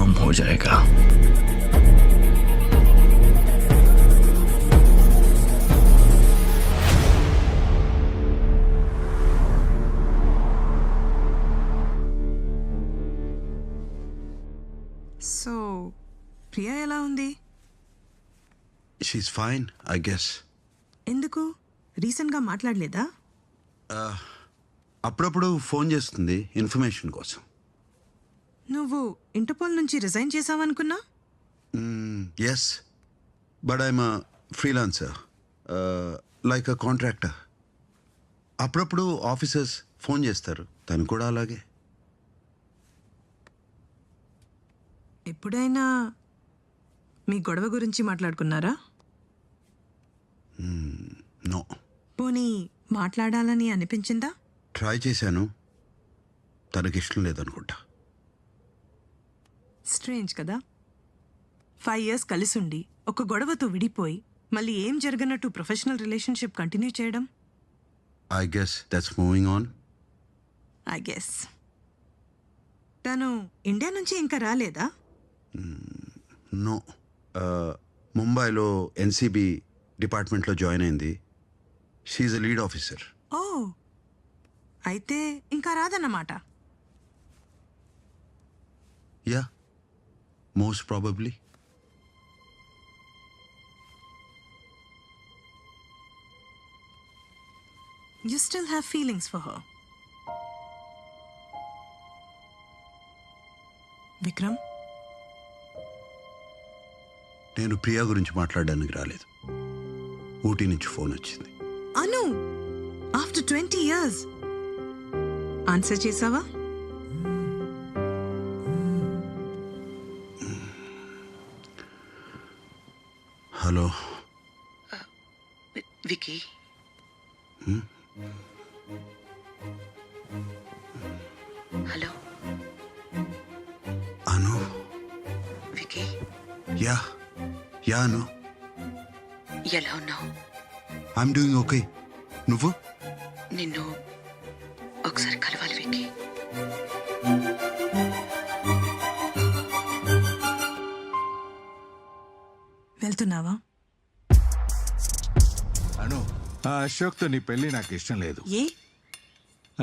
कम हो जाएगा। సో ప్రియా ఎలా ఉంది? She's fine I guess. ఎందుకు రీసెంట్గా మాట్లాడలేదా? అప్పుడప్పుడు ఫోన్ చేస్తుంది ఇన్ఫర్మేషన్ కోసం. నువ్వు ఇంటర్పోల్ నుంచి రిజైన్ చేసావనుకున్నా. Yes, but I'm freelancer, like a contractor. అప్పుడప్పుడు ఆఫీసర్స్ ఫోన్ చేస్తారు, తను కూడా అలాగే. ఎప్పుడైనా మీ గొడవ గురించి మాట్లాడుకున్నారా? నో. పోనీ మాట్లాడాలని అనిపించిందా? ట్రై చేశాను, తనకిష్టం లేదనుకుంటా. స్ట్రేంజ్ కదా, 5 years కలిసుండి ఒక గొడవతో విడిపోయి మళ్ళీ ఏం జరగనట్టు ప్రొఫెషనల్ రిలేషన్షిప్ కంటిన్యూ చేయడం. I guess that's moving on. I guess. తను ఇండియా నుంచి ఇంకా రాలేదా? నో, ముంబైలో ఎన్సీబీ డిపార్ట్మెంట్లో జాయిన్ అయింది. She's a lead officer. Oh, అయితే ఇంకా రాదన్నమాట. Yeah, most probably. You still have feelings for her. Vikram, నేను ప్రియా గురించి మాట్లాడడానికి రాలేదు. ఊటీ నుంచి ఫోన్ వచ్చింది. అను, ఆఫ్టర్ 20 years ఆన్సర్ చేసావా? Hello Vicky, hello Anu. Vicky, yeah yeah Anu, ఎలా ఉన్నావు? I'm doing okay. నువ్వు? నిన్ను ఒకసారి కలవాలి వికీ. వెళ్తున్నావా? అను, ఆ అశోక్తో నీ పెళ్లి నాకు ఇష్టం లేదు. ఏ?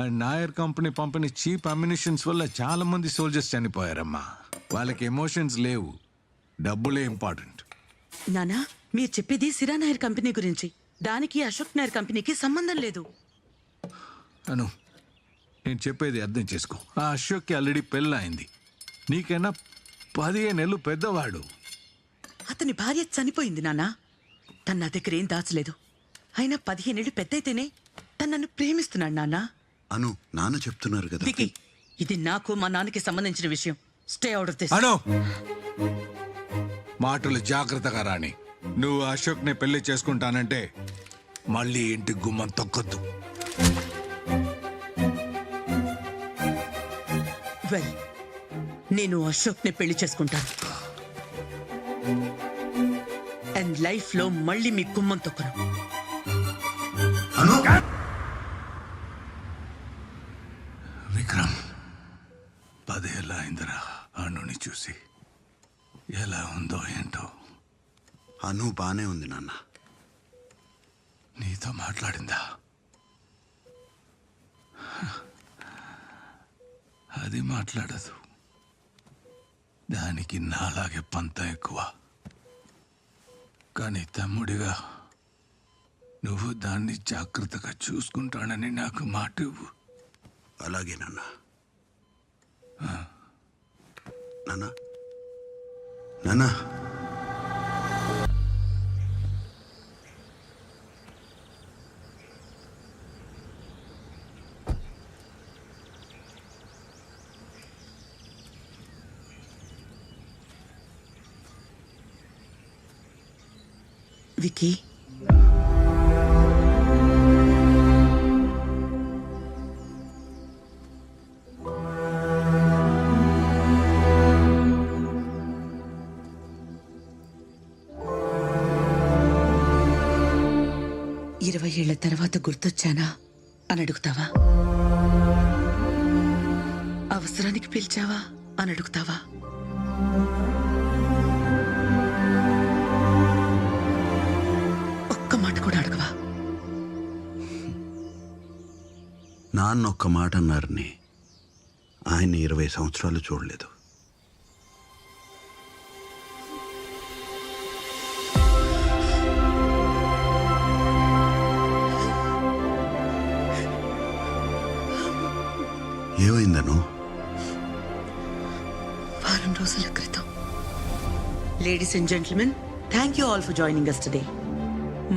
ఆ నాయర్ కంపెనీ పంపిణీ చీప్ అమ్యునిషన్స్ వల్ల చాలా మంది సోల్జర్స్ చనిపోయారమ్మా. వాళ్ళకి ఎమోషన్స్ లేవు, డబ్బులే ఇంపార్టెంట్. నానా, మీరు చెప్పేది సిరా నాయర్ కంపెనీ గురించి. దానికి అశోక్ నాయర్ కంపెనీకి సంబంధం లేదు. అను, నేను చెప్పేది అర్థం చేసుకో. ఆ అశోక్కి ఆల్రెడీ పెళ్ళి అయింది. నీకైనా 15 ఏళ్ళు పెద్దవాడు. అతని భార్య చనిపోయింది నానా. తన నా దగ్గర ఏం దాచలేదు. అయినా 15 ఏళ్ళు పెద్దయితేనే తను నన్ను ప్రేమిస్తున్నాడు నాన్నా. అను, నాన్న చెప్తున్నారు కదా. వికీ, ఇది నాకు మా నాన్నకి సంబంధించిన విషయం. Stay out of this. Anu, మాటలు జాగ్రత్తగా రాని. నువ్వు అశోక్ని పెళ్లి చేసుకుంటానంటే మళ్ళీ ఇంటి గుమ్మం తొక్కొద్దు. వెల్, నేను అశోక్ని పెళ్లి చేసుకుంటాను. అండ్ లైఫ్ లో మళ్ళీ మీ గుమ్మం తొక్కను. విక్రమ్, 10 ఏళ్ళ అయిందిరా అన్నుని చూసి. ఎలా ఉందో ఏంటో. అను బానే ఉంది నాన్న. నీతో మాట్లాడిందా? అది మాట్లాడదు. దానికి నాలాగే పంతం ఎక్కువ. కానీ తమ్ముడిగా నువ్వు దాన్ని జాగ్రత్తగా చూసుకుంటానని నాకు మాట ఇవ్వు. అలాగే నాన్న. నాన్న నాన్న వికీ, 20 ఏళ్ల తర్వాత గుర్తొచ్చానా అని అడుగుతావా? అవసరానికి పిలిచావా అని అడుగుతావా? ఒక్క మాట కూడా అడగవా? నాన్న ఒక్క మాట అన్నారని ఆయన 20 సంవత్సరాలు చూడలేదు. ఏమైందను? వారం రోజుల క్రితం. Ladies and gentlemen, thank you all for joining us today.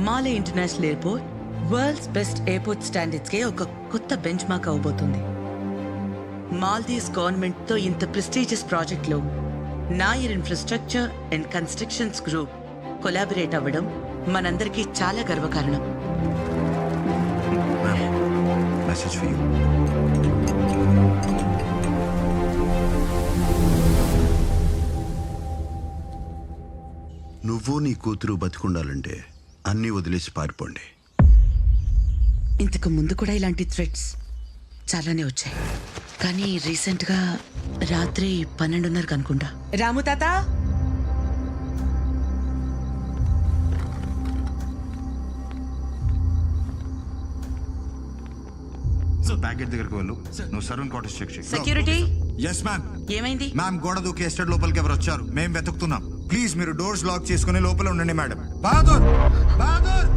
Male international airport world's best airport standards కే ఒక కొత్త బెంచ్ మార్క్ అవబోతుంది. మాల్దీవ్స్ గవర్నమెంట్ తో ఇంత ప్రెస్టీజియస్ ప్రాజెక్ట్ లో Nair infrastructure and constructions group collaborate అవ్వడం మనందరికీ చాలా గర్వకారణం. Message for you. నువ్వు నీ కూతురు బతికుండాలంటే అన్నీ వదిలేసి పారిపోండి. ఇంతకు ముందు కూడా ఇలాంటి థ్రెట్స్ చాలానే వచ్చాయి, కానీ రీసెంట్ గా రాత్రి 12:30 అనుకుంటా. రాము తాత, ప్యాకెట్ దగ్గరకు వెళ్ళు. నువ్వు సరౌండ్ క్వార్టర్స్ చెక్ చేయి. Security yes ma'am. ఏమైంది? మ్యామ్, గోడ దూకి ఎస్టేట్ లోపలికి ఎవరు వచ్చారు? మేము వెతుకుతున్నాం. ప్లీజ్ మీరు డోర్స్ లాక్ చేసుకుని లోపల ఉండండి మేడం. బహదూర్, బహదూర్.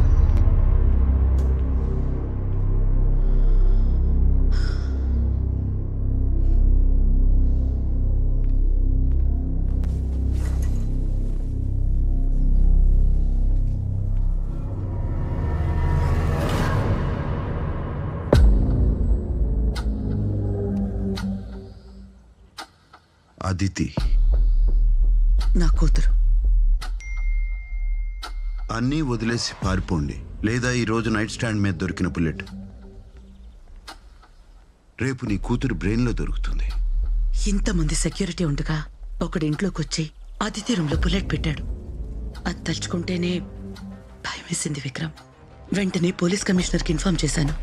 అదితి నా కూతురు. అన్నీ వదిలేసి పారిపోండి, లేదా ఈ రోజు నైట్ స్టాండ్ మీద దొరికిన బుల్లెట్ రేపు నీ కూతురు బ్రెయిన్లో దొరుకుతుంది. ఇంతమంది సెక్యూరిటీ ఉండగా ఒకడి ఇంట్లోకి వచ్చి అతిథి రూమ్ లో బుల్లెట్ పెట్టాడు. అది తలుచుకుంటేనే భయం వేసింది విక్రమ్. వెంటనే పోలీస్ కమిషనర్కి ఇన్ఫార్మ్ చేశాను.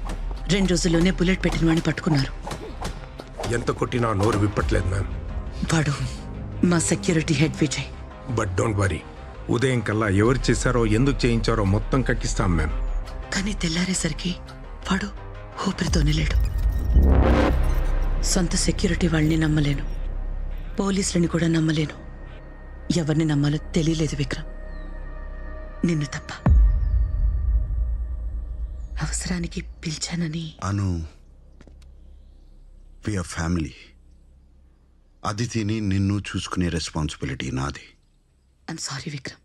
2 రోజుల్లోనే బుల్లెట్ పెట్టిన వాడిని పట్టుకున్నారు. ఎంత కొట్టినా నోరు విప్పట్లేదు మ్యామ్. వాడు మా security head Vijay. But don't worry, ఉదయం కల్లా ఎవరు చేశారో ఎందుకు చేయించారో మొత్తం కక్కిస్తాం మ్యామ్. కానీ తెల్లారేసరికి వాడు ఊపిరితోనే లేడు. సొంత సెక్యూరిటీ వాళ్ళని నమ్మలేను, పోలీసులని కూడా నమ్మలేను. ఎవరిని నమ్మాలో తెలియలేదు విక్రమ్, నిన్ను తప్ప. అవసరానికి పిలిచానని. అను, వి ఆర్ ఫ్యామిలీ. అదితిని నిన్ను చూసుకునే రెస్పాన్సిబిలిటీ నాది. ఐమ్ సారీ విక్రమ్,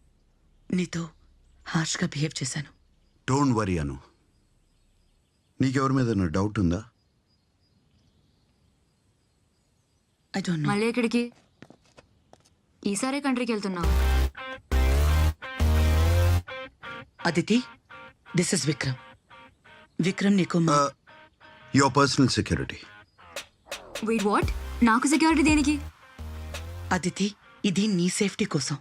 నీతో హార్ష్గా బిహేవ్ చేశాను. డోంట్ వరీ అను. నీకెవరి మీద డౌట్ ఉందా? I don't know. మళ్ళీ ఎక్కడికి? ఈసారి కంట్రీకి వెళ్తున్నావు? Aditi, this is Vikram. విక్రమ్ నీకు your personal security. Wait, what? నాకు సెక్యూరిటీ దేనికి? అదితి, ఇది నీ సేఫ్టీ కోసం.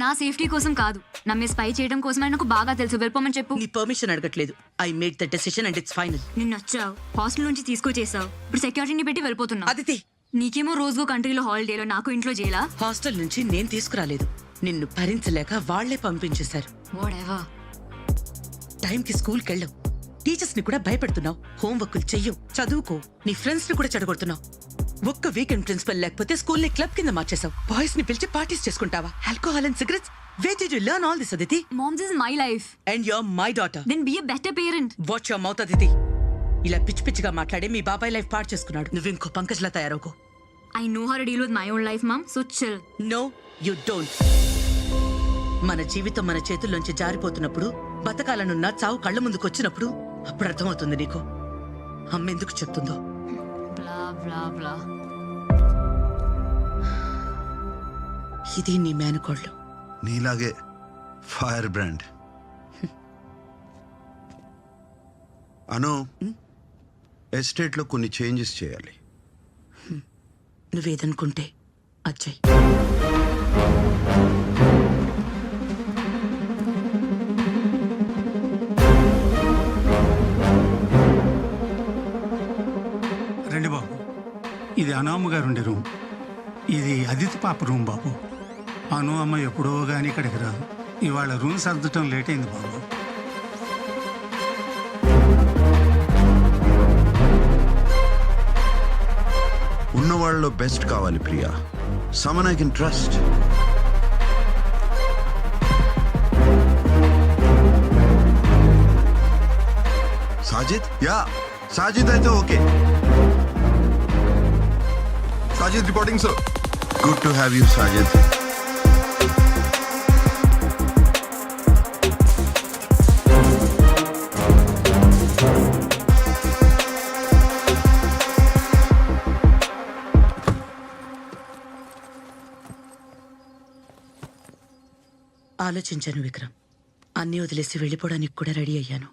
నా సేఫ్టీ కోసం కాదు, నమ్మే స్పై చేయడం కోసం నాకు బాగా తెలుసు. వెళ్ళిపోమని చెప్పు. నీ పర్మిషన్ అడగట్లేదు. I made the decision and it's final. నిన్ను వచ్చావు, హాస్టల్ నుంచి తీసుకొచ్చేసావు, ఇప్పుడు సెక్యూరిటీని పెట్టి వెళ్ళిపోతున్నావు. అదితి, నీకేమో రోజుకో కంట్రీలో హాలిడేలో, నాకు ఇంట్లో జైలా? హాస్టల్ నుంచి నేను తీసుకురాలేదు, నిన్ను భరించలేక వాళ్లే పంపించేశారు. వాడెవర్. టైంకి స్కూల్కి వెళ్ళవు, టీచర్స్ ని కూడా భయపెడుతున్నావు, హోంవర్క్లు చెయ్యవు, చదువుకో, నీ ఫ్రెండ్స్ ని కూడా చెడగొడుతున్నావు. ఒక్క వీకెండ్ ప్రిన్సిపల్ లేకపోతే స్కూల్ ని క్లబ్ కింద మార్చేసావు. బాయ్స్ ని పిలిచి పార్టీస్ చేసుకుంటావా? Alcohol and cigarettes. Where did you learn all this, Aditi? Mom, this is my life. And you're my daughter. Then be a better parent. Watch your mouth, Aditi. ఇలా పిచ్చి పిచ్చిగా మాట్లాడే మీ బాబాయ్ life పాడు చేసుకున్నాడు. నువ్వు ఇంకో పంకజ్లా తయారవుకో. I know how to deal with my own life, Mom, so chill. No, you don't. మన జీవితం మన చేతుల్లోంచి జారిపోతున్నప్పుడు, బతకాలనున్న చావు కళ్ళ ముందుకు వచ్చినప్పుడు అప్పుడు అర్థమవుతుంది నీకు అమ్మ ఎందుకు చెప్తుందో. Blah, blah, blah. ఇది నీ మేనకోళ్ళు. నీలాగే ఫైర్ బ్రాండ్. అను, ఎస్టేట్లో కొన్ని చేంజెస్ చేయాలి. నువ్వేదనుకుంటే అజ్జయ్. రండి బాబు, ఇది అనామ్మ గారు ఉండే రూమ్. ఇది అదితి పాప రూమ్ బాబు. అను అమ్మ ఎప్పుడో కానీ ఇక్కడికి రాదు. ఇవాళ రూమ్ సర్దటం లేట్ అయింది బాబు. ఉన్న వాళ్ళలో బెస్ట్ కావాలి Priya. Someone I can trust. Sajid? Yeah, Sajid అయితే okay. Sajid reporting sir. Good to have you Sajid. ఆలోచించాను విక్రమ్. అన్నీ వదిలేసి వెళ్ళిపోవడానికి కూడా రెడీ అయ్యాను.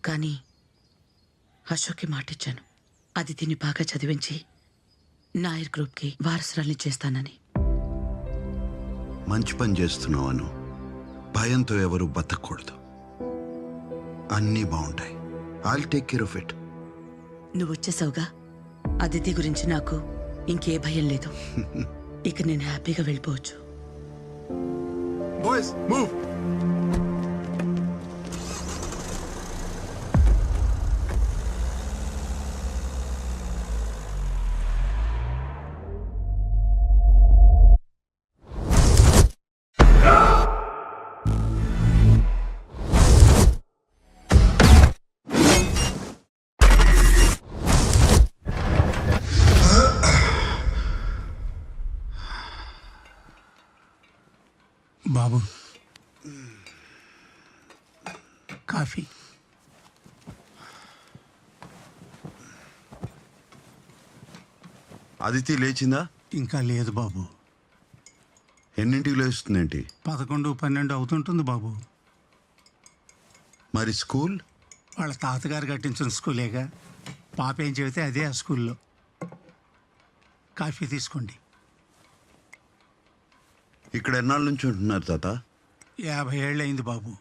కానీ అశోక్కి మాటిచ్చాను, అదితిని బాగా చదివించి నాయర్ గ్రూప్కి వారసురాల్ని చేస్తానని. మంచి పని చేస్తున్నావను. భయంతో ఎవరు బతకూడదు. అన్నీ బాగుంటాయి. I'll take care of it. నువ్వు వచ్చేసావుగా, అదితి గురించి నాకు ఇంకే భయం లేదు. ఇక నేను హ్యాపీగా వెళ్ళిపోవచ్చు. Boys move. బాబు కాఫీ. అదితి లేచిందా? ఇంకా లేదు బాబు. ఎన్నింటికి లేస్తుందేంటి? 11, 12 అవుతుంటుంది బాబు. మరి స్కూల్? వాళ్ళ తాతగారు కట్టించిన స్కూలేగా. పాప ఏం చెబితే అదే ఆ స్కూల్లో. కాఫీ తీసుకోండి. ఇక్కడ ఎన్నాళ్ళ నుంచి ఉంటున్నారు తాత? 50 ఏళ్ళు అయింది బాబు.